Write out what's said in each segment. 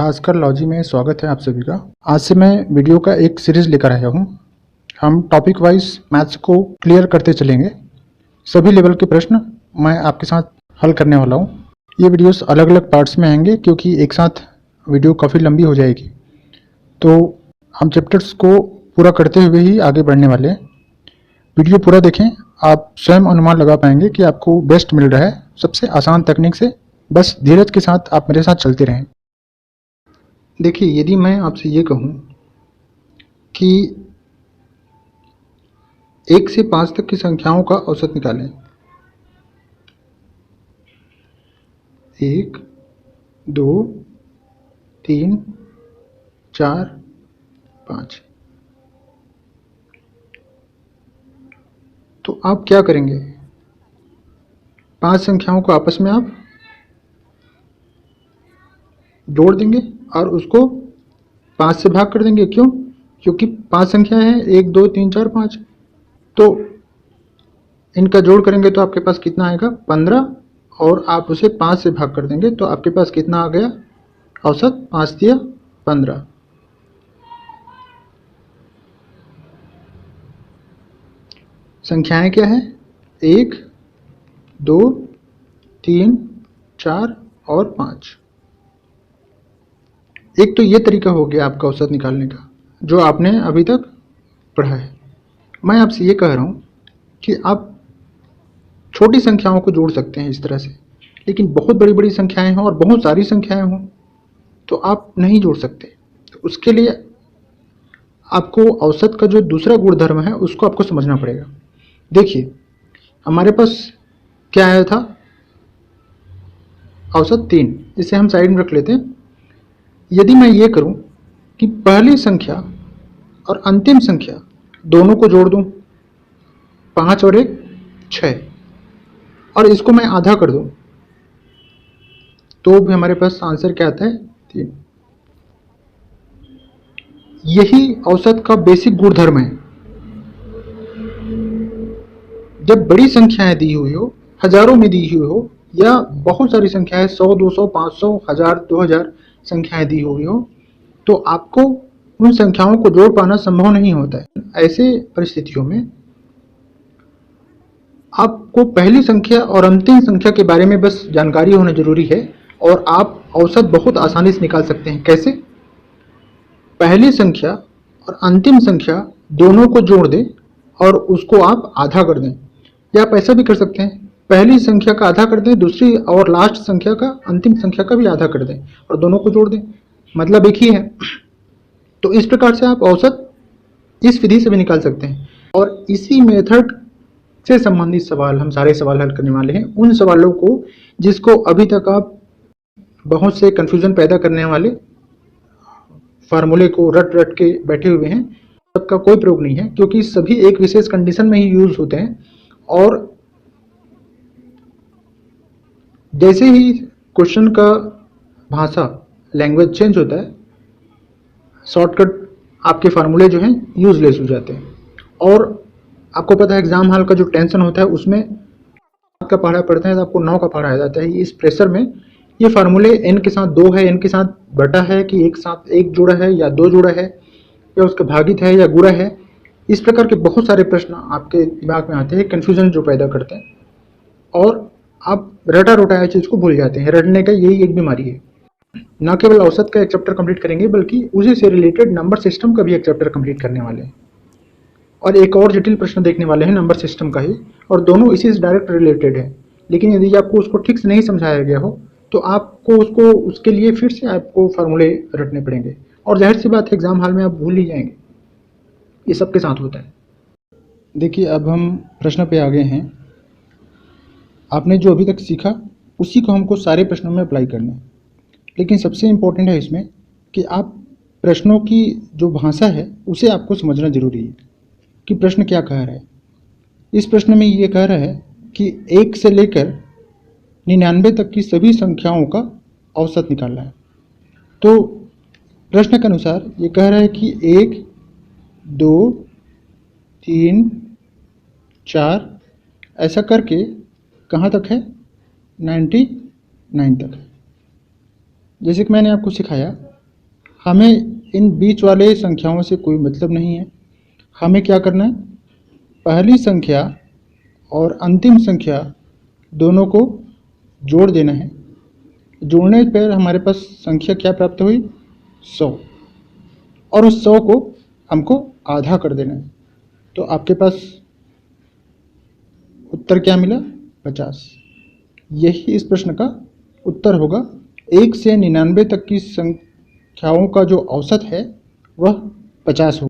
Bhaskar logy में स्वागत है आप सभी का। आज से मैं वीडियो का एक सीरीज लेकर आया हूँ। हम टॉपिक वाइज मैथ्स को क्लियर करते चलेंगे। सभी लेवल के प्रश्न मैं आपके साथ हल करने वाला हूँ। ये वीडियोस अलग अलग पार्ट्स में आएंगे क्योंकि एक साथ वीडियो काफ़ी लंबी हो जाएगी। तो हम चैप्टर्स को पूरा करते हुए ही आगे बढ़ने वाले हैं। वीडियो पूरा देखें, आप स्वयं अनुमान लगा पाएंगे कि आपको बेस्ट मिल रहा है सबसे आसान तकनीक से। बस धीरज के साथ आप मेरे साथ चलते रहें। देखिए, यदि मैं आपसे ये कहूँ कि 1 से 5 तक की संख्याओं का औसत निकालें। 1, 2, 3, 4, 5। तो आप क्या करेंगे? 5 संख्याओं को आपस में आप जोड़ देंगे और उसको 5 से भाग कर देंगे। क्यों? क्योंकि 5 संख्या है, 1, 2, 3, 4, 5। तो इनका जोड़ करेंगे तो आपके पास कितना आएगा? 15। और आप उसे 5 से भाग कर देंगे तो आपके पास कितना आ गया? औसत 5 दिया 15। संख्याएं क्या है? 1, 2, 3, 4 और 5। एक तो ये तरीका हो गया आपका औसत निकालने का जो आपने अभी तक पढ़ा है। मैं आपसे ये कह रहा हूँ कि आप छोटी संख्याओं को जोड़ सकते हैं इस तरह से, लेकिन बहुत बड़ी बड़ी संख्याएं हों और बहुत सारी संख्याएं हों तो आप नहीं जोड़ सकते। तो उसके लिए आपको औसत का जो दूसरा गुणधर्म है उसको आपको समझना पड़ेगा। देखिए, हमारे पास क्या आया था? औसत 3। इसे हम साइड में रख लेते हैं। यदि मैं ये करूं कि पहली संख्या और अंतिम संख्या दोनों को जोड़ दूं, 5 और 1 6, और इसको मैं आधा कर दूं तो भी हमारे पास आंसर क्या आता है? 3। यही औसत का बेसिक गुणधर्म है। जब बड़ी संख्याएं दी हुई हो, हजारों में दी हुई हो, या बहुत सारी संख्याएं 100, 200, 500, 1000, 2000 संख्याएं दी हुई हो, तो आपको उन संख्याओं को जोड़ पाना संभव नहीं होता है। ऐसे परिस्थितियों में आपको पहली संख्या और अंतिम संख्या के बारे में बस जानकारी होना जरूरी है और आप औसत बहुत आसानी से निकाल सकते हैं। कैसे? पहली संख्या और अंतिम संख्या दोनों को जोड़ दें और उसको आप आधा कर दें, या आप ऐसा भी कर सकते हैं, पहली संख्या का आधा कर दें, दूसरी और लास्ट संख्या का, अंतिम संख्या का भी आधा कर दें और दोनों को जोड़ दें, मतलब एक ही है। तो इस प्रकार से आप औसत इस विधि से भी निकाल सकते हैं। और इसी मेथड से संबंधित सवाल, हम सारे सवाल हल करने वाले हैं। उन सवालों को जिसको अभी तक आप बहुत से कंफ्यूजन पैदा करने वाले फार्मूले को रट रट के बैठे हुए हैं, सबका कोई प्रयोग नहीं है, क्योंकि सभी एक विशेष कंडीशन में ही यूज होते हैं। और जैसे ही क्वेश्चन का भाषा, लैंग्वेज चेंज होता है, शॉर्टकट आपके फार्मूले जो हैं यूजलेस हो जाते हैं। और आपको पता है एग्जाम हॉल का जो टेंशन होता है उसमें का पढ़ा पड़ता है तो आपको 9 का पढ़ा आ जाता है। इस प्रेशर में ये फार्मूले n के साथ 2 है, n के साथ बटा है, कि एक साथ एक जोड़ा है या 2 जोड़ा है, या उसका भागित है या गुणा है, इस प्रकार के बहुत सारे प्रश्न आपके दिमाग में आते हैं, कन्फ्यूजन जो पैदा करते हैं, और आप रटा रोटाया चीज़ को भूल जाते हैं। रटने का यही एक बीमारी है। न केवल औसत का एक चैप्टर कंप्लीट करेंगे बल्कि उसी से रिलेटेड नंबर सिस्टम का भी एक चैप्टर कंप्लीट करने वाले हैं, और एक और जटिल प्रश्न देखने वाले हैं नंबर सिस्टम का ही, और दोनों इसी से डायरेक्ट रिलेटेड है। लेकिन यदि आपको उसको ठीक से नहीं समझाया गया हो तो आपको उसके लिए फिर से आपको फार्मूले रटने पड़ेंगे, और जाहिर सी बात है एग्जाम हॉल में आप भूल ही जाएंगे। ये सबके साथ होता है। देखिए, अब हम प्रश्न पे आ गए हैं। आपने जो अभी तक सीखा उसी को हमको सारे प्रश्नों में अप्लाई करना है। लेकिन सबसे इम्पोर्टेंट है इसमें कि आप प्रश्नों की जो भाषा है उसे आपको समझना जरूरी है कि प्रश्न क्या कह रहा है। इस प्रश्न में ये कह रहा है कि 1 से लेकर 99 तक की सभी संख्याओं का औसत निकालना है। तो प्रश्न के अनुसार ये कह रहा है कि 1, 2, 3, 4 ऐसा करके कहाँ तक है? 99 तक है। जैसे कि मैंने आपको सिखाया हमें इन बीच वाले संख्याओं से कोई मतलब नहीं है। हमें क्या करना है, पहली संख्या और अंतिम संख्या दोनों को जोड़ देना है। जोड़ने पर हमारे पास संख्या क्या प्राप्त हुई, 100, और उस 100 को हमको आधा कर देना है। तो आपके पास उत्तर क्या मिला, 50। यही इस प्रश्न का उत्तर होगा। 1 से 99 तक की संख्याओं का जो औसत है वह 50 होगा।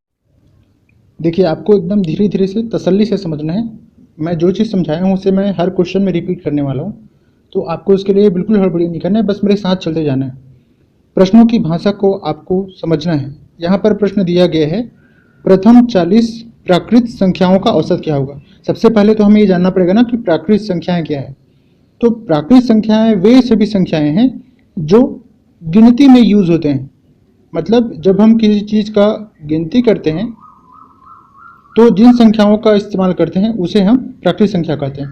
देखिए, आपको एकदम धीरे धीरे से तसल्ली से समझना है। मैं जो चीज़ समझाया हूँ उसे मैं हर क्वेश्चन में रिपीट करने वाला हूँ, तो आपको इसके लिए बिल्कुल हड़बड़ी नहीं करना है, बस मेरे साथ चलते जाना है। प्रश्नों की भाषा को आपको समझना है। यहाँ पर प्रश्न दिया गया है, प्रथम 40 प्राकृत संख्याओं का औसत क्या होगा। सबसे पहले तो हमें ये जानना पड़ेगा ना कि प्राकृत संख्याएं क्या है। तो प्राकृत संख्याएं वे सभी संख्याएं हैं जो गिनती में यूज होते हैं। मतलब जब हम किसी चीज़ का गिनती करते हैं तो जिन संख्याओं का इस्तेमाल करते हैं उसे हम प्राकृत संख्या कहते हैं।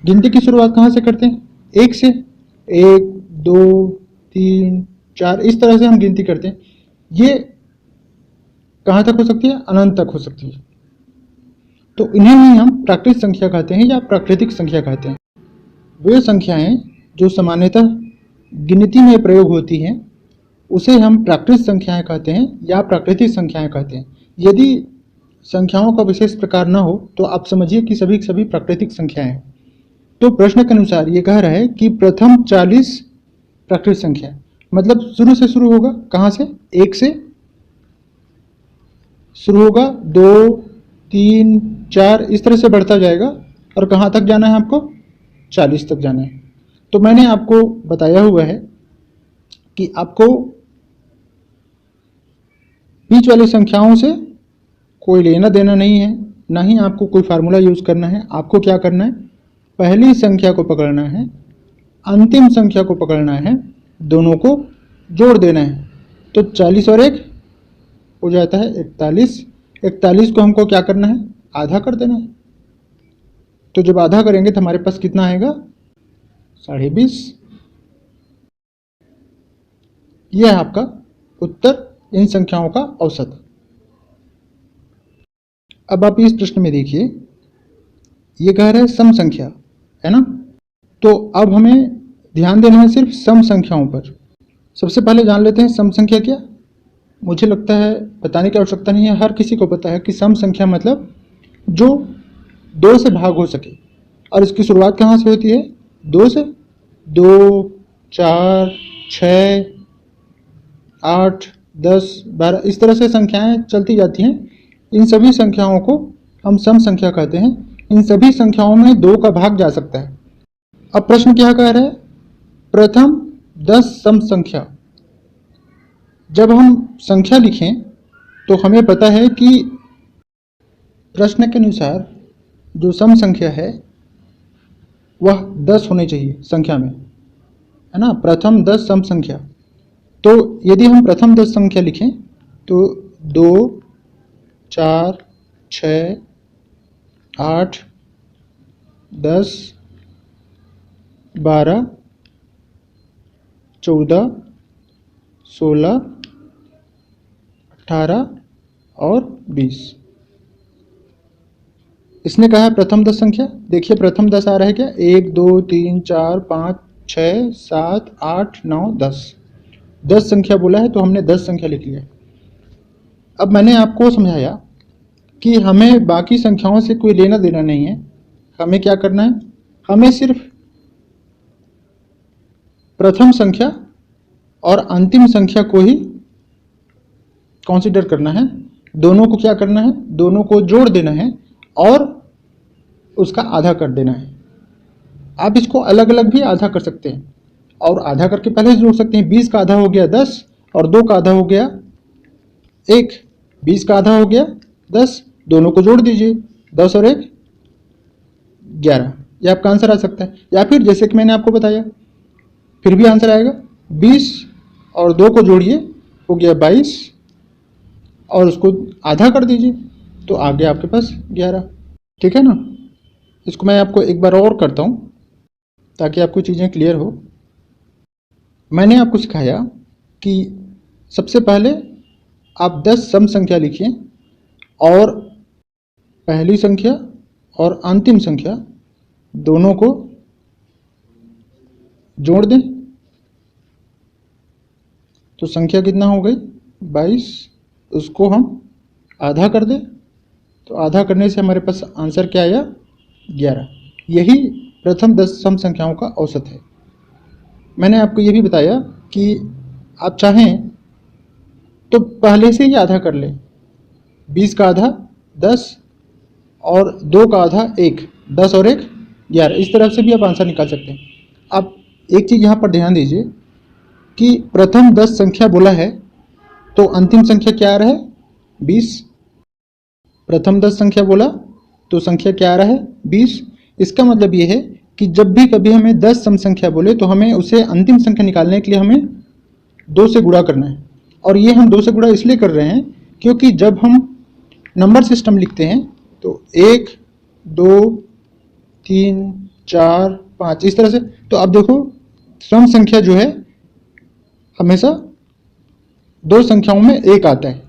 गिनती की शुरुआत कहाँ से करते हैं, 1 से। 1, 2, 3, 4 इस तरह से हम गिनती करते हैं। ये कहाँ तक हो सकती है, अनंत तक हो सकती है। तो इन्हें ही हम प्राकृत संख्या कहते हैं या प्राकृतिक संख्या कहते हैं। वे संख्याएं जो सामान्यतः गिनती में प्रयोग होती हैं उसे हम प्राकृत संख्याएं कहते हैं या प्राकृतिक संख्याएं कहते हैं। यदि संख्याओं का विशेष प्रकार न हो तो आप समझिए कि सभी प्राकृतिक संख्याएं हैं। तो प्रश्न के अनुसार ये कह रहा है कि प्रथम 40 प्राकृतिक संख्या, मतलब शुरू से शुरू होगा, कहाँ से, 1 से शुरू होगा, 2, 3, 4 इस तरह से बढ़ता जाएगा और कहाँ तक जाना है आपको, 40 तक जाना है। तो मैंने आपको बताया हुआ है कि आपको बीच वाली संख्याओं से कोई लेना देना नहीं है, ना ही आपको कोई फार्मूला यूज करना है। आपको क्या करना है, पहली संख्या को पकड़ना है, अंतिम संख्या को पकड़ना है, दोनों को जोड़ देना है। तो 40 और 1 हो जाता है 41। 41 को हमको क्या करना है, आधा कर देना है। तो जब आधा करेंगे तो हमारे पास कितना आएगा, 20.5। यह है आपका उत्तर, इन संख्याओं का औसत। अब आप इस प्रश्न में देखिए, ये कह रहा है सम संख्या, है ना। तो अब हमें ध्यान देना है सिर्फ सम संख्याओं पर। सबसे पहले जान लेते हैं सम संख्या क्या। मुझे लगता है बताने की आवश्यकता नहीं है, हर किसी को पता है कि सम संख्या मतलब जो 2 से भाग हो सके। और इसकी शुरुआत कहाँ से होती है, 2 से। 2, 4, 6, 8, 10, 12 इस तरह से संख्याएं चलती जाती हैं। इन सभी संख्याओं को हम सम संख्या कहते हैं। इन सभी संख्याओं में 2 का भाग जा सकता है। अब प्रश्न क्या कह रहा है, प्रथम 10 सम संख्या। जब हम संख्या लिखें तो हमें पता है कि प्रश्न के अनुसार जो सम संख्या है वह 10 होनी चाहिए संख्या में, है ना। प्रथम 10 सम संख्या। तो यदि हम प्रथम 10 संख्या लिखें तो 2, 4, 6, 8, 10, 12, 14, 16, 18 और 20। इसने कहा है प्रथम 10 संख्या। देखिए प्रथम 10 आ रहा है क्या, 1, 2, 3, 4, 5, 6, 7, 8, 9, 10। 10 संख्या बोला है तो हमने 10 संख्या लिख लिया। अब मैंने आपको समझाया कि हमें बाकी संख्याओं से कोई लेना देना नहीं है। हमें क्या करना है, हमें सिर्फ प्रथम संख्या और अंतिम संख्या को ही कंसीडर करना है। दोनों को क्या करना है, दोनों को जोड़ देना है और उसका आधा कर देना है। आप इसको अलग अलग भी आधा कर सकते हैं और आधा करके पहले जोड़ सकते हैं। 20 का आधा हो गया 10 और 2 का आधा हो गया 1। 20 का आधा हो गया 10, दोनों को जोड़ दीजिए, 10 और 1 11। ये आपका आंसर आ सकता है। या फिर जैसे कि मैंने आपको बताया फिर भी आंसर आएगा, 20 और 2 को जोड़िए हो गया 22 और उसको आधा कर दीजिए तो आ गया आपके पास 11। ठीक है ना। इसको मैं आपको एक बार और करता हूँ ताकि आपको चीज़ें क्लियर हो। मैंने आपको सिखाया कि सबसे पहले आप 10 सम संख्या लिखिए और पहली संख्या और अंतिम संख्या दोनों को जोड़ दें। तो संख्या कितना हो गई 22, उसको हम आधा कर दें। तो आधा करने से हमारे पास आंसर क्या आया 11। यही प्रथम 10 सम संख्याओं का औसत है। मैंने आपको ये भी बताया कि आप चाहें तो पहले से ही आधा कर लें। 20 का आधा 10 और 2 का आधा 1, 10 और 1 11। इस तरह से भी आप आंसर निकाल सकते हैं। आप एक चीज़ यहाँ पर ध्यान दीजिए कि प्रथम 10 संख्या बोला है तो अंतिम संख्या क्या आ रहा है 20। प्रथम 10 संख्या बोला तो संख्या क्या आ रहा है 20। इसका मतलब ये है कि जब भी कभी हमें 10 सम संख्या बोले तो हमें उसे अंतिम संख्या निकालने के लिए हमें 2 से गुणा करना है। और ये हम 2 से गुणा इसलिए कर रहे हैं क्योंकि जब हम नंबर सिस्टम लिखते हैं तो 1 2 3 4 5 इस तरह से। तो अब देखो सम संख्या जो है हमेशा 2 संख्याओं में 1 आता है,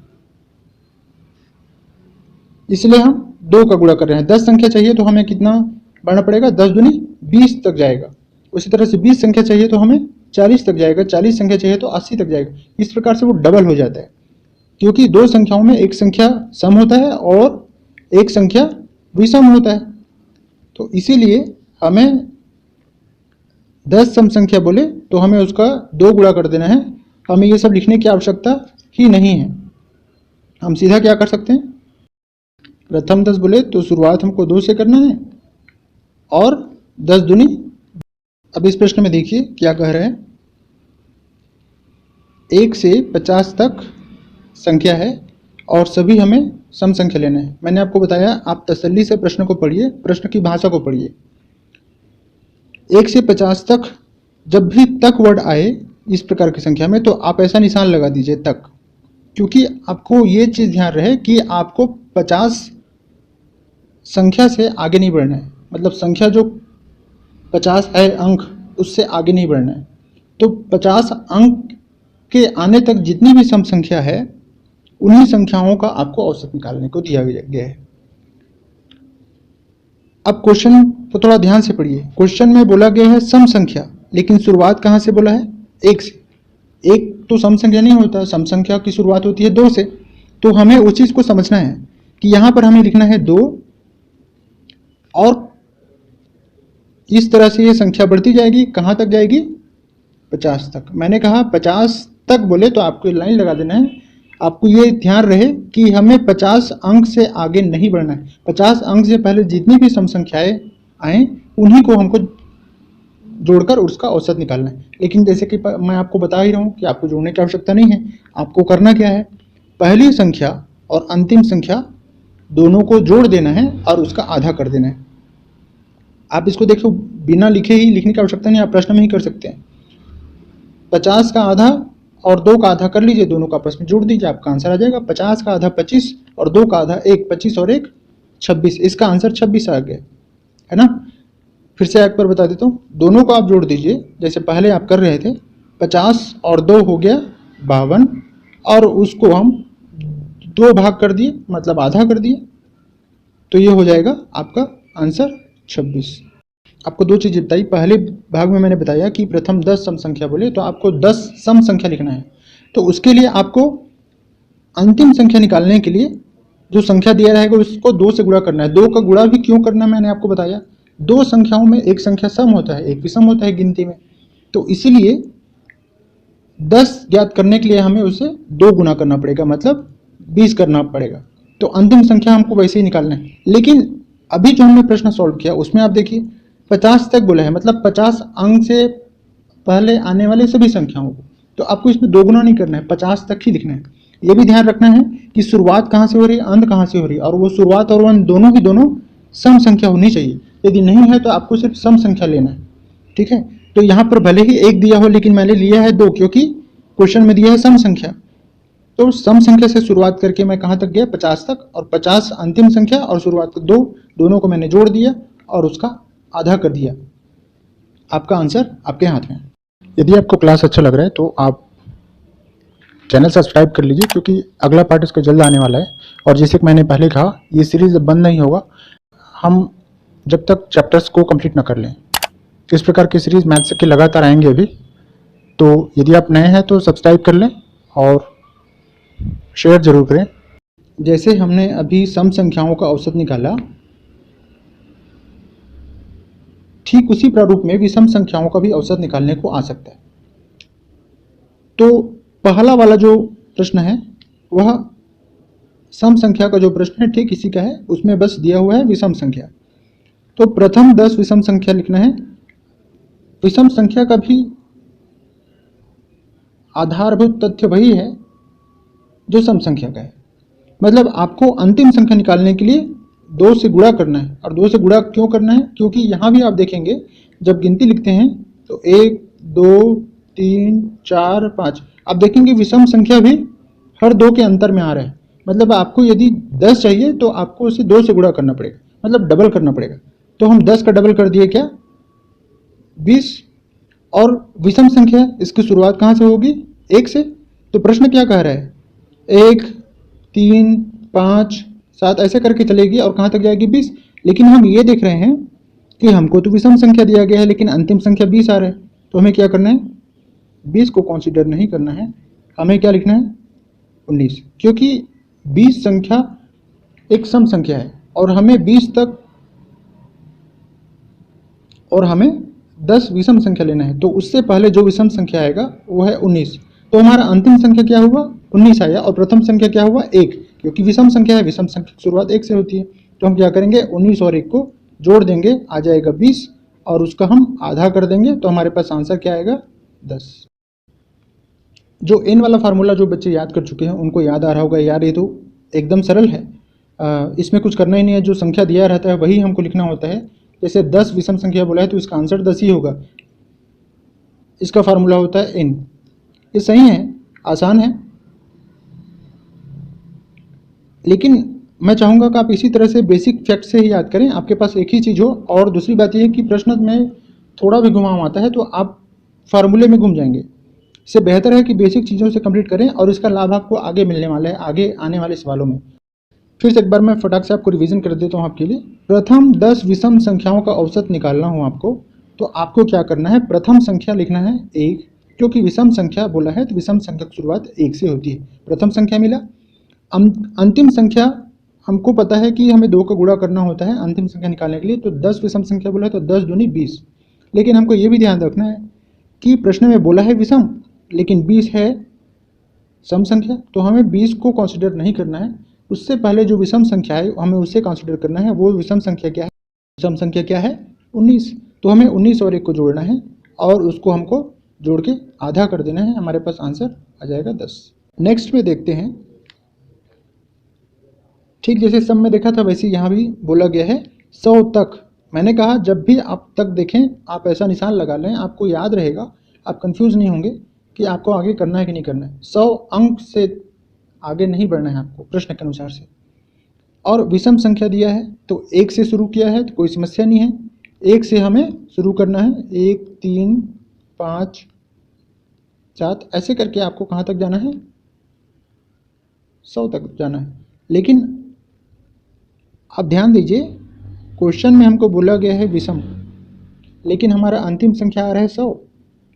इसलिए हम 2 का गुणा कर रहे हैं। 10 संख्या चाहिए तो हमें कितना बढ़ना पड़ेगा 10 दूनी 20 तक जाएगा। उसी तरह से 20 संख्या चाहिए तो हमें 40 तक जाएगा, 40 संख्या चाहिए तो 80 तक जाएगा। इस प्रकार से वो डबल हो जाता है क्योंकि 2 संख्याओं में एक संख्या सम होता है और एक संख्या विषम होता है। तो इसीलिए हमें 10 सम संख्या बोले तो हमें उसका 2 गुणा कर देना है। हमें ये सब लिखने की आवश्यकता ही नहीं है। हम सीधा क्या कर सकते हैं, प्रथम 10 बोले तो शुरुआत हमको 2 से करना है और 10 दूनी। अब इस प्रश्न में देखिए क्या कह रहे हैं, 1 से 50 तक संख्या है और सभी हमें सम संख्या लेना है। मैंने आपको बताया आप तसल्ली से प्रश्न को पढ़िए, प्रश्न की भाषा को पढ़िए। 1 से 50 तक जब भी तक वर्ड आए इस प्रकार की संख्या में तो आप ऐसा निशान लगा दीजिए तक, क्योंकि आपको ये चीज़ ध्यान रहे कि आपको 50 संख्या से आगे नहीं बढ़ना है। मतलब संख्या जो 50 है अंक उससे आगे नहीं बढ़ना है। तो 50 अंक के आने तक जितनी भी सम संख्या है उन्हीं संख्याओं का आपको औसत निकालने को दिया गया है। अब क्वेश्चन को थोड़ा ध्यान से पढ़िए। क्वेश्चन में बोला गया है सम संख्या, लेकिन शुरुआत कहाँ से बोला है 1 से। 1 तो सम संख्या नहीं होता, सम संख्या की शुरुआत होती है 2 से। तो हमें उस चीज़ को समझना है कि यहाँ पर हमें लिखना है 2 और इस तरह से ये संख्या बढ़ती जाएगी। कहाँ तक जाएगी 50 तक। मैंने कहा 50 तक बोले तो आपको लाइन लगा देना है। आपको ये ध्यान रहे कि हमें 50 अंक से आगे नहीं बढ़ना है। 50 अंक से पहले जितनी भी सम संख्याएं आए उन्हीं को हमको जोड़कर उसका औसत निकालना है। लेकिन जैसे कि मैं आपको बता ही रहा हूँ कि आपको जोड़ने की आवश्यकता नहीं है। आपको करना क्या है, पहली संख्या और अंतिम संख्या दोनों को जोड़ देना है और उसका आधा कर देना है। आप इसको देखो बिना लिखे ही लिखने की आवश्यकता नहीं, आप प्रश्न में ही कर सकते हैं। 50 का आधा और 2 का आधा कर लीजिए, दोनों का आपस में जोड़ दीजिए, आपका आंसर आ जाएगा। 50 का आधा 25 और 2 का आधा 1, 25 और 1 26। इसका आंसर 26 आ गया है ना। फिर से एक बार बता देता हूँ, दोनों को आप जोड़ दीजिए जैसे पहले आप कर रहे थे। 50 और 2 हो गया 52 और उसको हम 2 भाग कर दिए, मतलब आधा कर दिए, तो ये हो जाएगा आपका आंसर 26। आपको 2 चीज़ें बताई। पहले भाग में मैंने बताया कि प्रथम 10 सम संख्या बोले तो आपको 10 सम संख्या लिखना है। तो उसके लिए आपको अंतिम संख्या निकालने के लिए जो संख्या दिया रहेगा उसको 2 से गुणा करना है। 2 का गुणा भी क्यों करना है मैंने आपको बताया। 2 संख्याओं में एक संख्या सम होता है, एक विषम होता है गिनती में। तो इसीलिए 10 ज्ञात करने के लिए हमें उसे 2 गुना करना पड़ेगा, मतलब 20 करना पड़ेगा। तो अंतिम संख्या हमको वैसे ही निकालना है। लेकिन अभी जो हमने प्रश्न सॉल्व किया उसमें आप देखिए 50 तक बोला है, मतलब 50 अंक से पहले आने वाले सभी संख्याओं को। तो आपको इसमें 2 गुना नहीं करना है, 50 तक ही लिखना है। ये भी ध्यान रखना है कि शुरुआत कहाँ से हो रही है, अंत कहाँ से हो रही है, और वो शुरुआत और अंत दोनों सम संख्या होनी चाहिए। यदि नहीं है तो आपको सिर्फ सम संख्या लेना है, ठीक है। तो यहाँ पर भले ही 1 दिया हो लेकिन मैंने लिया है 2, क्योंकि क्वेश्चन में दिया है सम संख्या। तो सम संख्या से शुरुआत करके मैं कहाँ तक गया 50 तक, और 50 अंतिम संख्या और शुरुआत 2 दोनों को मैंने जोड़ दिया और उसका आधा कर दिया। आपका आंसर आपके हाथ में। यदि आपको क्लास अच्छा लग रहा है तो आप चैनल सब्सक्राइब कर लीजिए क्योंकि अगला पार्ट इसका जल्द आने वाला है। और जैसे कि मैंने पहले कहा, ये सीरीज़ बंद नहीं होगा हम जब तक चैप्टर्स को कंप्लीट ना कर लें। इस प्रकार की सीरीज़ मैथ्स के लगातार आएंगे अभी। तो यदि आप नए हैं तो सब्सक्राइब कर लें और शेयर जरूर करें। जैसे हमने अभी सम संख्याओं का औसत निकाला, ठीक उसी प्रारूप में विषम संख्याओं का भी औसत निकालने को आ सकता है। तो पहला वाला जो प्रश्न है वह सम संख्या का जो प्रश्न है ठीक इसी का है, उसमें बस दिया हुआ है विषम संख्या। तो प्रथम 10 विषम संख्या लिखना है। विषम संख्या का भी आधारभूत तथ्य वही है जो सम संख्या का है। मतलब आपको अंतिम संख्या निकालने के लिए 2 से गुणा करना है। और 2 से गुणा क्यों करना है? क्योंकि यहाँ भी आप देखेंगे जब गिनती लिखते हैं तो 1 2 3 4 5, आप देखेंगे विषम संख्या भी हर 2 के अंतर में आ रहा है। मतलब आपको यदि 10 चाहिए तो आपको उसे 2 से गुणा करना पड़ेगा, मतलब डबल करना पड़ेगा। तो हम 10 का डबल कर दिए क्या? 20। और विषम संख्या इसकी शुरुआत कहाँ से होगी? 1 से। तो प्रश्न क्या कह रहा है? 1 3 5 7 ऐसे करके चलेगी और कहाँ तक जाएगी? 20। लेकिन हम ये देख रहे हैं कि हमको तो विषम संख्या दिया गया है लेकिन अंतिम संख्या 20 आ रहा है। तो हमें क्या करना है? 20 को कंसीडर नहीं करना है, हमें क्या लिखना है? 19। क्योंकि 20 संख्या एक सम संख्या है और हमें 20 तक और हमें 10 विषम संख्या लेना है। तो उससे पहले जो विषम संख्या आएगा वो है 19। तो हमारा अंतिम संख्या क्या हुआ? 19 आया। और प्रथम संख्या क्या हुआ? 1, क्योंकि विषम संख्या है, विषम संख्या की शुरुआत 1 से होती है। तो हम क्या करेंगे? 19 और 1 को जोड़ देंगे, आ जाएगा 20 और उसका हम आधा कर देंगे तो हमारे पास आंसर क्या आएगा? 10। जो n वाला फार्मूला जो बच्चे याद कर चुके हैं उनको याद आ रहा होगा, यार ये तो एकदम सरल है, इसमें कुछ करना ही नहीं है। जो संख्या दिया रहता है वही हमको लिखना होता है। जैसे 10 विषम संख्या बोला है तो इसका आंसर 10 ही होगा। इसका फार्मूला होता है n। ये सही है, आसान है, लेकिन मैं चाहूँगा कि आप इसी तरह से बेसिक फैक्ट से ही याद करें, आपके पास एक ही चीज़ हो। और दूसरी बात यह है कि प्रश्न में थोड़ा भी घुमाव आता है तो आप फार्मूले में घूम जाएंगे। इससे बेहतर है कि बेसिक चीज़ों से कंप्लीट करें और इसका लाभ आपको आगे मिलने वाला है, आगे आने वाले सवालों में। फिर से एक बार मैं फटाक से आपको रिवीजन कर देता हूँ आपके लिए। प्रथम 10 विषम संख्याओं का औसत निकालना हो आपको, तो आपको क्या करना है? प्रथम संख्या लिखना है 1, क्योंकि विषम संख्या बोला है तो विषम संख्या की शुरुआत 1 से होती है। प्रथम संख्या मिला। अंतिम संख्या हमको पता है कि हमें 2 का गुणा करना होता है अंतिम संख्या निकालने के लिए। तो 10 विषम संख्या बोला है तो 10 दूनी 20। लेकिन हमको ये भी ध्यान रखना है कि प्रश्न में बोला है विषम, लेकिन 20 है सम संख्या, तो हमें 20 को कंसीडर नहीं करना है। उससे पहले जो विषम संख्या है हमें उसे कंसीडर करना है। वो विषम संख्या क्या है? विषम संख्या क्या है? 19। तो हमें 19 और 1 को जोड़ना है और उसको हमको जोड़ के आधा कर देना है, हमारे पास आंसर आ जाएगा 10। नेक्स्ट में देखते हैं, ठीक जैसे सम में देखा था वैसे यहाँ भी बोला गया है 100 तक। मैंने कहा जब भी आप तक देखें आप ऐसा निशान लगा लें, आपको याद रहेगा, आप कंफ्यूज नहीं होंगे कि आपको आगे करना है कि नहीं करना है। 100 अंक से आगे नहीं बढ़ना है आपको प्रश्न के अनुसार से। और विषम संख्या दिया है तो 1 से शुरू किया है तो कोई समस्या नहीं है। 1 से हमें शुरू करना है, 1 3 5 7 ऐसे करके आपको कहाँ तक जाना है? 100 तक जाना है। लेकिन आप ध्यान दीजिए, क्वेश्चन में हमको बोला गया है विषम, लेकिन हमारा अंतिम संख्या आ रहा है 100,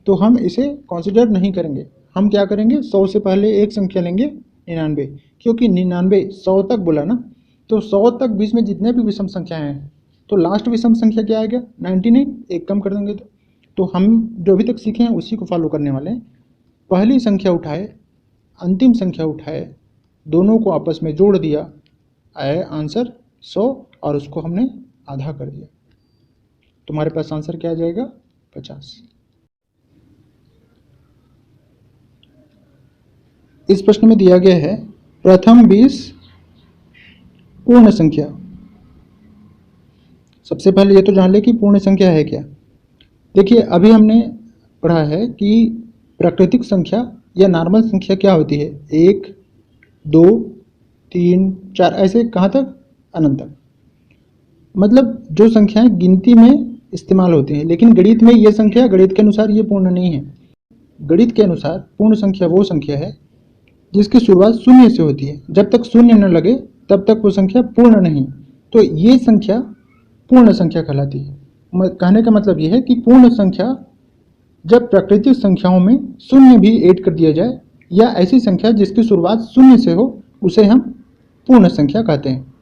तो हम इसे कंसिडर नहीं करेंगे। हम क्या करेंगे? 100 से पहले एक संख्या लेंगे 99, क्योंकि 99 100 तक बोला ना, तो 100 तक बीच में जितने भी विषम संख्याएं हैं तो लास्ट विषम संख्या क्या आएगा? 99। एक कम कर देंगे तो हम जो अभी तक सीखे हैं उसी को फॉलो करने वाले हैं। पहली संख्या उठाए, अंतिम संख्या उठाए, दोनों को आपस में जोड़ दिया, आया आंसर 100 और उसको हमने आधा कर दिया। तुम्हारे पास आंसर क्या आ जाएगा? 50। इस प्रश्न में दिया गया है प्रथम 20 पूर्ण संख्या। सबसे पहले ये तो जान ले कि पूर्ण संख्या है क्या। देखिए अभी हमने पढ़ा है कि प्राकृतिक संख्या या नॉर्मल संख्या क्या होती है? 1 2 3 4 ऐसे कहाँ तक? अनंत तक। मतलब जो संख्याएं गिनती में इस्तेमाल होती हैं, लेकिन गणित में ये संख्या, गणित के अनुसार ये पूर्ण नहीं है। गणित के अनुसार पूर्ण संख्या वो संख्या है जिसकी शुरुआत शून्य से होती है। जब तक शून्य न लगे तब तक वो संख्या पूर्ण नहीं, तो ये संख्या पूर्ण संख्या कहलाती है। कहने का मतलब ये है कि पूर्ण संख्या जब प्राकृतिक संख्याओं में शून्य भी ऐड कर दिया जाए या ऐसी संख्या जिसकी शुरुआत शून्य से हो, उसे हम पूर्ण संख्या कहते हैं।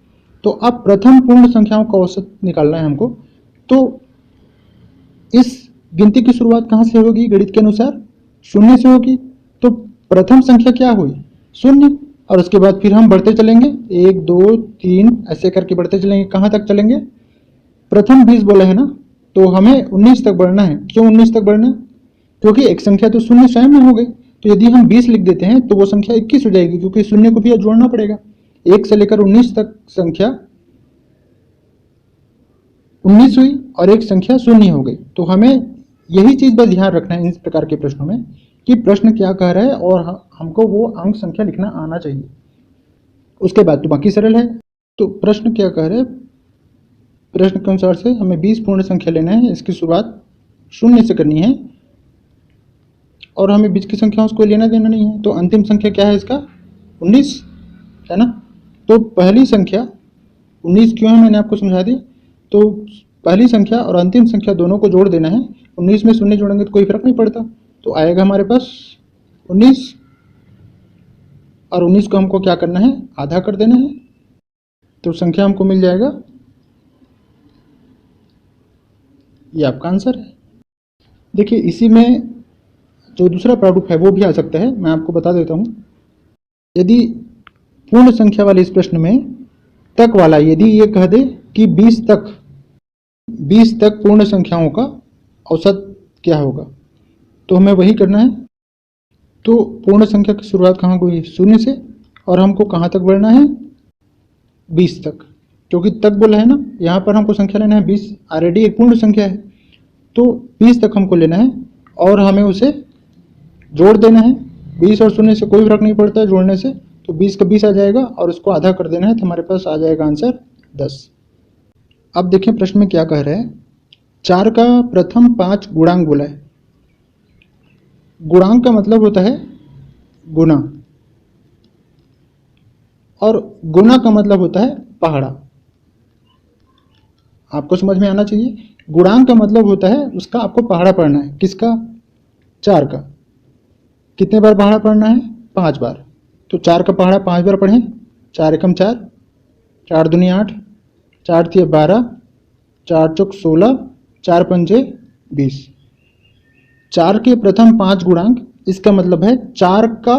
तो अब प्रथम पूर्ण संख्याओं का औसत निकालना है हमको। तो इस गिनती की शुरुआत कहाँ से होगी? गणित के अनुसार शून्य से होगी। तो प्रथम संख्या क्या हुई? शून्य। और उसके बाद फिर हम बढ़ते चलेंगे, 1 2 3 ऐसे करके बढ़ते चलेंगे। कहाँ तक चलेंगे? प्रथम 20 बोला है ना, तो हमें 19 तक बढ़ना है। क्यों 19 तक बढ़ना है? क्योंकि एक संख्या तो शून्य स्वयं में हो गई, तो यदि हम 20 लिख देते हैं तो वो संख्या 21 हो जाएगी, क्योंकि शून्य को भी जोड़ना पड़ेगा। 1 से लेकर 19 तक संख्या 19 हुई और एक संख्या शून्य हो गई। तो हमें यही चीज बस ध्यान रखना है इस प्रकार के प्रश्नों में कि प्रश्न क्या कह रहा है और हमको वो अंक संख्या लिखना आना चाहिए। उसके बाद तो बाकी सरल है। तो प्रश्न क्या कह रहे हैं? प्रश्न के अनुसार से हमें 20 पूर्ण संख्या लेना है, इसकी शुरुआत शून्य से करनी है और हमें बीच की संख्याओं को लेना देना नहीं है। तो अंतिम संख्या क्या है इसका? 19 है ना। तो पहली संख्या 19 क्यों है मैंने आपको समझा दी। तो पहली संख्या और अंतिम संख्या दोनों को जोड़ देना है। 19 में शून्य जोड़ेंगे तो कोई फर्क नहीं पड़ता, तो आएगा हमारे पास 19 और 19 को हमको क्या करना है? आधा कर देना है। तो संख्या हमको मिल जाएगा, ये आपका आंसर है। देखिए इसी में जो दूसरा प्रारूप है वो भी आ सकता है, मैं आपको बता देता हूँ। यदि पूर्ण संख्या वाले इस प्रश्न में तक वाला यदि ये कह दे कि 20 तक पूर्ण संख्याओं का औसत क्या होगा, तो हमें वही करना है। तो पूर्ण संख्या की शुरुआत कहाँ हुई? शून्य से। और हमको कहाँ तक बढ़ना है? 20 तक, क्योंकि तक बोला है ना। यहाँ पर हमको संख्या लेना है 20, ऑलरेडी एक पूर्ण संख्या है, तो 20 तक हमको लेना है और हमें उसे जोड़ देना है। 20 और शून्य से कोई फर्क नहीं पड़ता है जोड़ने से, तो 20 का 20 आ जाएगा और उसको आधा कर देना है, तो हमारे पास आ जाएगा आंसर 10। अब देखें प्रश्न में क्या कह रहे हैं। 4 का प्रथम 5 गुणांक बोला है। गुणांक का मतलब होता है गुना, और गुना का मतलब होता है पहाड़ा। आपको समझ में आना चाहिए। गुणांक का मतलब होता है उसका आपको पहाड़ा पढ़ना है। किसका? 4 का। कितने बार पहाड़ा पढ़ना है? 5 बार। तो 4 का पहाड़ा 5 बार पढ़ें। 4 एकम 4, 4 दूनी 8, 4 तिया 12, 4 चौक 16, 4 पंजे 20। 4 के प्रथम 5 गुणांक, इसका मतलब है 4 का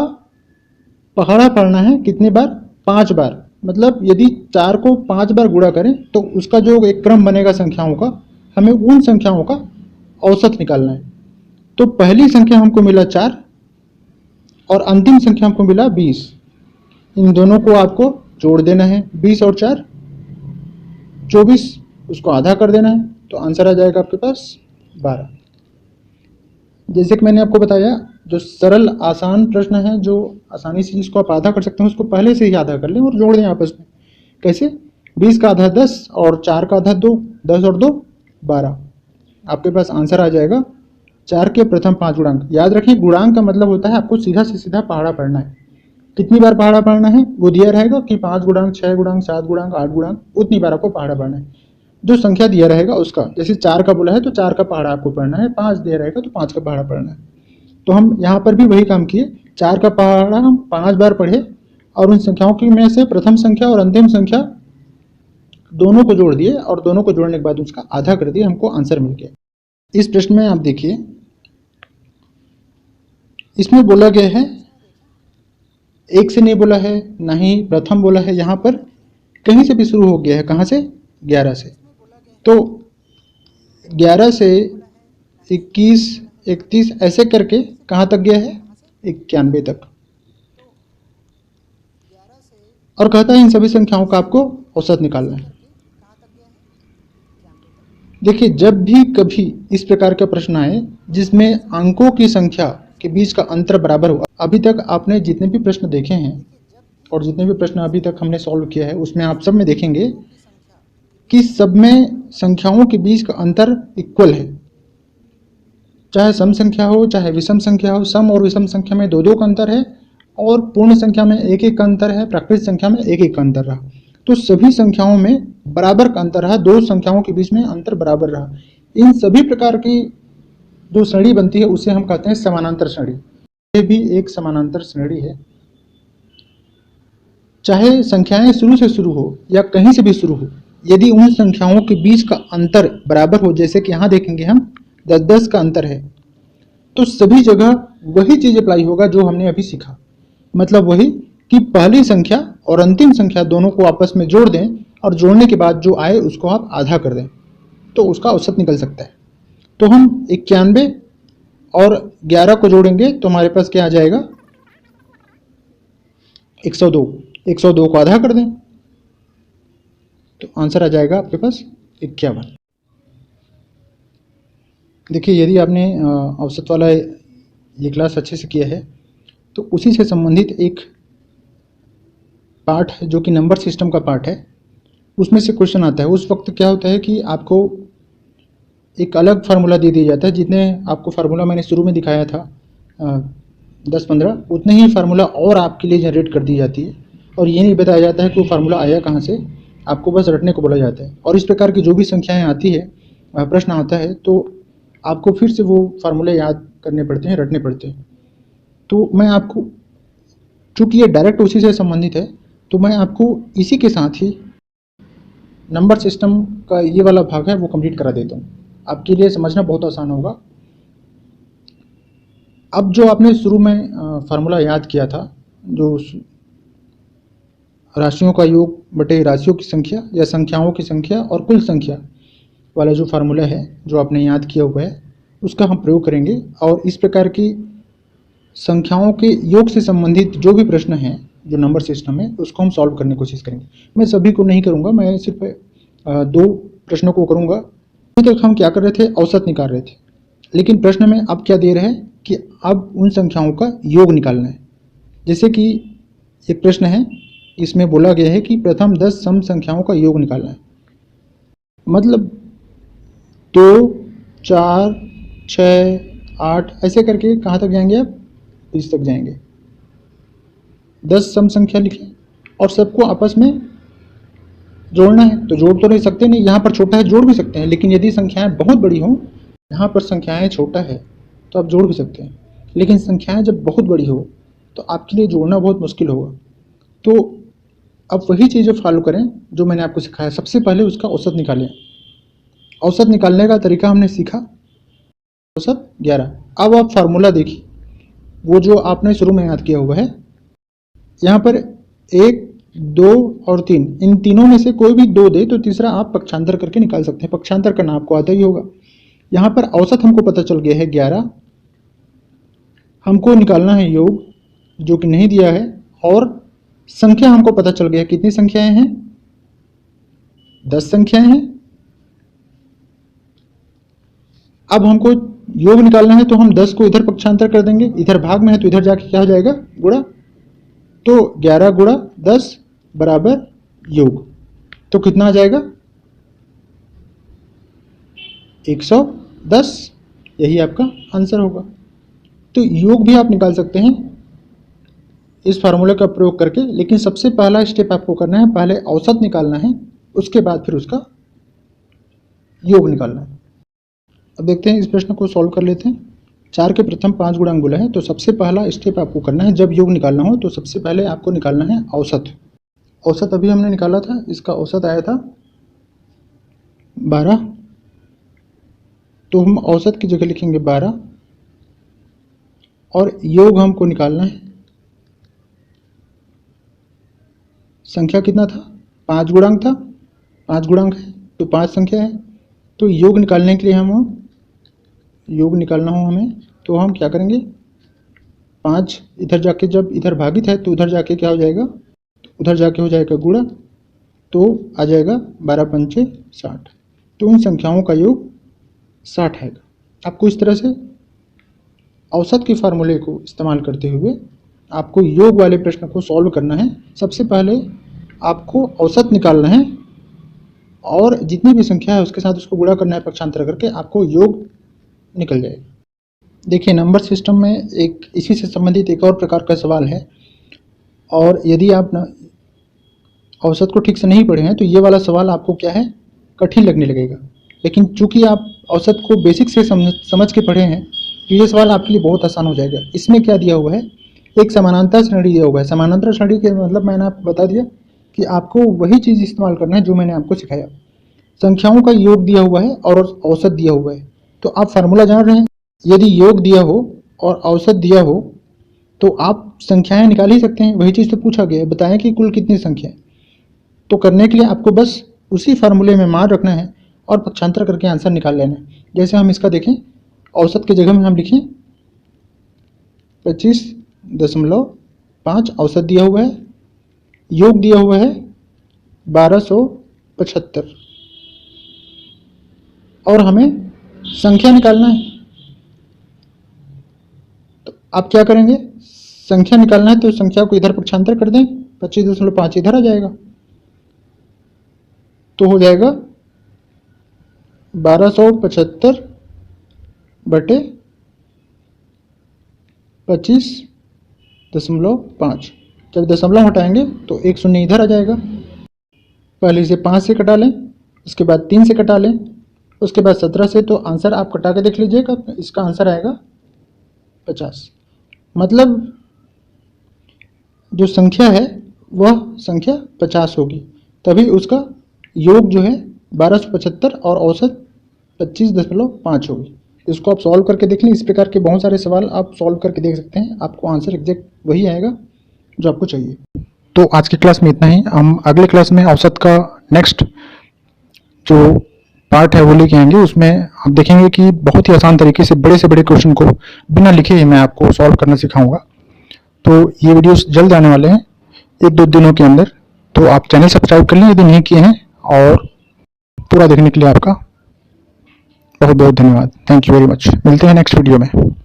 पहाड़ा पढ़ना है कितनी बार? 5 बार। मतलब यदि 4 को 5 बार गुणा करें तो उसका जो एक क्रम बनेगा संख्याओं का, हमें उन संख्याओं का औसत निकालना है। तो पहली संख्या हमको मिला 4 और अंतिम संख्या हमको मिला 20। इन दोनों को आपको जोड़ देना है, 20 और 4 24, उसको आधा कर देना है, तो आंसर आ जाएगा आपके पास 12। जैसे कि मैंने आपको बताया, जो सरल आसान प्रश्न है, जो आसानी से जिसको आप आधा कर सकते हैं, उसको पहले से ही आधा कर लें और जोड़ दें आपस में। कैसे? 20 का आधा 10 और 4 का आधा 2, 10 और 2 12। आपके पास आंसर आ जाएगा 4 के प्रथम 5 गुणांक। याद रखिए गुणांक का मतलब होता है आपको सीधा से सीधा पहाड़ा पढ़ना है। कितनी बार पहाड़ा पढ़ना है वो दिया रहेगा कि 5 गुणांक, 6 गुणांक, 7 गुणांक, 8 गुणांक, उतनी बार आपको पहाड़ा पढ़ना है। जो संख्या दिया रहेगा उसका, जैसे 4 का बोला है तो 4 का पहाड़ा आपको पढ़ना है, 5 दिया रहेगा तो 5 का पहाड़ा पढ़ना है। तो हम यहाँ पर भी वही काम किए, 4 का पहाड़ा हम 5 बार पढ़े और उन संख्याओं की में से प्रथम संख्या और अंतिम संख्या दोनों को जोड़ दिए और दोनों को जोड़ने के बाद उसका आधा कर दिए, हमको आंसर मिल गया। इस प्रश्न में आप देखिए, इसमें बोला गया है 1 से नहीं बोला है, ना ही प्रथम बोला है, यहाँ पर कहीं से भी शुरू हो गया है। कहाँ से? 11 से। तो 11 से 21, 31 ऐसे करके कहाँ तक गया है? 91 तक। और कहता है इन सभी संख्याओं का आपको औसत निकालना है। देखिए जब भी कभी इस प्रकार का प्रश्न आए जिसमें अंकों की संख्या के बीच का अंतर बराबर हो, अभी तक आपने जितने भी प्रश्न देखे हैं और जितने भी प्रश्न अभी तक हमने सॉल्व किया है उसमें आप सब में देखेंगे कि सब में संख्याओं के बीच का अंतर इक्वल है। चाहे सम संख्या हो चाहे विषम संख्या हो, सम और विषम संख्या में 2-2 का अंतर है और पूर्ण संख्या में एक एक का अंतर है, प्राकृत संख्या में एक एक का अंतर रहा। तो सभी संख्याओं में बराबर का अंतर रहा, दो संख्याओं के बीच में अंतर बराबर रहा। इन सभी प्रकार की जो श्रेणी बनती है उसे हम कहते हैं समानांतर श्रेणी। ये भी एक समानांतर श्रेणी है। चाहे संख्याएं शुरू से शुरू हो या कहीं से भी शुरू हो, यदि उन संख्याओं के बीच का अंतर बराबर हो, जैसे कि यहाँ देखेंगे हम 10-10 का अंतर है, तो सभी जगह वही चीज अप्लाई होगा जो हमने अभी सीखा। मतलब वही कि पहली संख्या और अंतिम संख्या दोनों को आपस में जोड़ दें और जोड़ने के बाद जो आए उसको आप आधा कर दें, तो उसका औसत निकल सकता है। तो हम 91 और 11 को जोड़ेंगे तो हमारे पास क्या आ जाएगा, 102। 102 को आधा कर दें तो आंसर आ जाएगा आपके पास 51। देखिए, यदि आपने औसत वाला ये क्लास अच्छे से किया है तो उसी से संबंधित एक पार्ट है जो कि नंबर सिस्टम का पार्ट है, उसमें से क्वेश्चन आता है। उस वक्त क्या होता है कि आपको एक अलग फार्मूला दे दिया जाता है। जितने आपको फार्मूला मैंने शुरू में दिखाया था 10-15, उतने ही फार्मूला और आपके लिए जनरेट कर दी जाती है और ये नहीं बताया जाता है कि वो फार्मूला आया कहाँ से, आपको बस रटने को बोला जाता है। और इस प्रकार की जो भी संख्याएं आती है, प्रश्न आता है, तो आपको फिर से वो फार्मूले याद करने पड़ते हैं, रटने पड़ते हैं। तो मैं आपको, चूँकि ये डायरेक्ट उसी से संबंधित है, तो मैं आपको इसी के साथ ही नंबर सिस्टम का ये वाला भाग है वो कंप्लीट करा देता हूँ। आपके लिए समझना बहुत आसान होगा। अब जो आपने शुरू में फार्मूला याद किया था, जो राशियों का योग बटे राशियों की संख्या या संख्याओं की संख्या और कुल संख्या वाला जो फार्मूला है जो आपने याद किया हुआ है, उसका हम प्रयोग करेंगे और इस प्रकार की संख्याओं के योग से संबंधित जो भी प्रश्न हैं जो नंबर सिस्टम है उसको हम सॉल्व करने की कोशिश करेंगे। मैं सभी को नहीं करूँगा, मैं सिर्फ 2 प्रश्नों को करूँगा। अभी तक हम क्या कर रहे थे, औसत निकाल रहे थे, लेकिन प्रश्न में अब क्या दे रहे हैं कि अब उन संख्याओं का योग निकालना है। जैसे कि एक प्रश्न है, इसमें बोला गया है कि प्रथम 10 सम संख्याओं का योग निकालना है। मतलब 2, 4, 6, 8 ऐसे करके कहाँ तक जाएंगे आप, 20 तक जाएंगे। 10 सम संख्या लिखें और सबको आपस में जोड़ना है। तो जोड़ तो नहीं सकते, नहीं, यहाँ पर छोटा है जोड़ भी सकते हैं, लेकिन यदि संख्याएं बहुत बड़ी हों, यहाँ पर संख्याएं छोटा है तो आप जोड़ भी सकते हैं, लेकिन संख्याएं जब बहुत बड़ी हो तो आपके लिए जोड़ना बहुत मुश्किल होगा। तो अब वही चीज़ें फॉलो करें जो मैंने आपको सिखाया। सबसे पहले उसका औसत निकालें। औसत निकालने का तरीका हमने सीखा, औसत 11। अब आप फार्मूला देखिए, वो जो आपने शुरू में याद किया हुआ है। यहाँ पर 1, 2 और 3, इन तीनों में से कोई भी 2 दे तो तीसरा आप पक्षांतर करके निकाल सकते हैं। पक्षांतर करना आपको आता ही होगा। यहाँ पर औसत हमको पता चल गया है 11, हमको निकालना है योग जो कि नहीं दिया है, और संख्या हमको पता चल गया है। कितनी संख्याएं हैं, 10 संख्याएं हैं। अब हमको योग निकालना है तो हम 10 को इधर पक्षांतर कर देंगे, इधर भाग में है तो इधर जाके क्या हो जाएगा, गुणा। तो 11 गुणा 10 बराबर योग, तो कितना आ जाएगा, 110। यही आपका आंसर होगा। तो योग भी आप निकाल सकते हैं इस फार्मूले का प्रयोग करके, लेकिन सबसे पहला स्टेप आपको करना है, पहले औसत निकालना है, उसके बाद फिर उसका योग निकालना है। अब देखते हैं, इस प्रश्न को सॉल्व कर लेते हैं। 4 के प्रथम 5 गुणांक बोला है, तो सबसे पहला स्टेप आपको करना है, जब योग निकालना हो तो सबसे पहले आपको निकालना है औसत। औसत अभी हमने निकाला था, इसका औसत आया था 12, तो हम औसत की जगह लिखेंगे 12 और योग हमको निकालना है। संख्या कितना था, 5 गुणांक था, 5 गुणांक है तो 5 संख्या है। तो योग निकालने के लिए हम योग निकालना हो हमें, तो हम क्या करेंगे, 5 इधर जाके, जब इधर भागित है तो उधर जाके क्या हो जाएगा, उधर जाके हो जाएगा गुणा, तो आ जाएगा 12 पंचे 60। तो उन संख्याओं का योग 60 आएगा। आपको इस तरह से औसत के फार्मूले को इस्तेमाल करते हुए आपको योग वाले प्रश्न को सॉल्व करना है। सबसे पहले आपको औसत निकालना है और जितनी भी संख्या है उसके साथ उसको गुणा करना है पक्षांतर करके, आपको योग निकल जाएगा। देखिए, नंबर सिस्टम में एक इसी से संबंधित एक और प्रकार का सवाल है और यदि आप ना औसत को ठीक से नहीं पढ़े हैं तो ये वाला सवाल आपको क्या है, कठिन लगने लगेगा। लेकिन चूंकि आप औसत को बेसिक से समझ के पढ़े हैं तो ये सवाल आपके लिए बहुत आसान हो जाएगा। इसमें क्या दिया हुआ है, एक समानांतर श्रेणी दिया हुआ है। समानांतर श्रेणी के मतलब मैंने आपको बता दिया कि आपको वही चीज़ इस्तेमाल करना है जो मैंने आपको सिखाया। संख्याओं का योग दिया हुआ है और औसत दिया हुआ है, तो आप फार्मूला जान रहे हैं। यदि योग दिया हो और औसत दिया हो तो आप संख्याएं निकाल ही सकते हैं। वही चीज़ तो पूछा गया है, बताएं कि कुल कितनी संख्या है। तो करने के लिए आपको बस उसी फार्मूले में मान रखना है और पक्षांतर करके आंसर निकाल लेना है। जैसे हम इसका देखें, औसत की जगह में हम लिखें 25.5 औसत दिया हुआ है, योग दिया हुआ है 1275 और हमें संख्या निकालना है। तो आप क्या करेंगे, संख्या निकालना है तो संख्या को इधर पक्षांतर कर दें, 25.5 इधर आ जाएगा तो हो जाएगा 1275 बटे 25.5। जब दशमलव हटाएंगे तो एक शून्य इधर आ जाएगा। पहले इसे 5 से कटा लें, उसके बाद 3 से कटा लें, उसके बाद 17 से। तो आंसर आप कटा के देख लीजिएगा, इसका आंसर आएगा 50। मतलब जो संख्या है वह संख्या 50 होगी, तभी उसका योग जो है 1275 और औसत 25.5 होगी। इसको आप सॉल्व करके देख लें। इस प्रकार के बहुत सारे सवाल आप सॉल्व करके देख सकते हैं, आपको आंसर एग्जैक्ट वही आएगा जो आपको चाहिए। तो आज की क्लास में इतना ही। हम अगले क्लास में औसत का नेक्स्ट जो पार्ट है वो लेके आएंगे। उसमें आप देखेंगे कि बहुत ही आसान तरीके से बड़े क्वेश्चन को बिना लिखे ही मैं आपको सॉल्व करना सिखाऊंगा। तो ये वीडियोस जल्द आने वाले हैं, 1-2 दिनों के अंदर। तो आप चैनल सब्सक्राइब कर लें यदि नहीं किए हैं, और पूरा देखने के लिए आपका बहुत बहुत धन्यवाद। Thank you very much. मिलते हैं नेक्स्ट वीडियो में।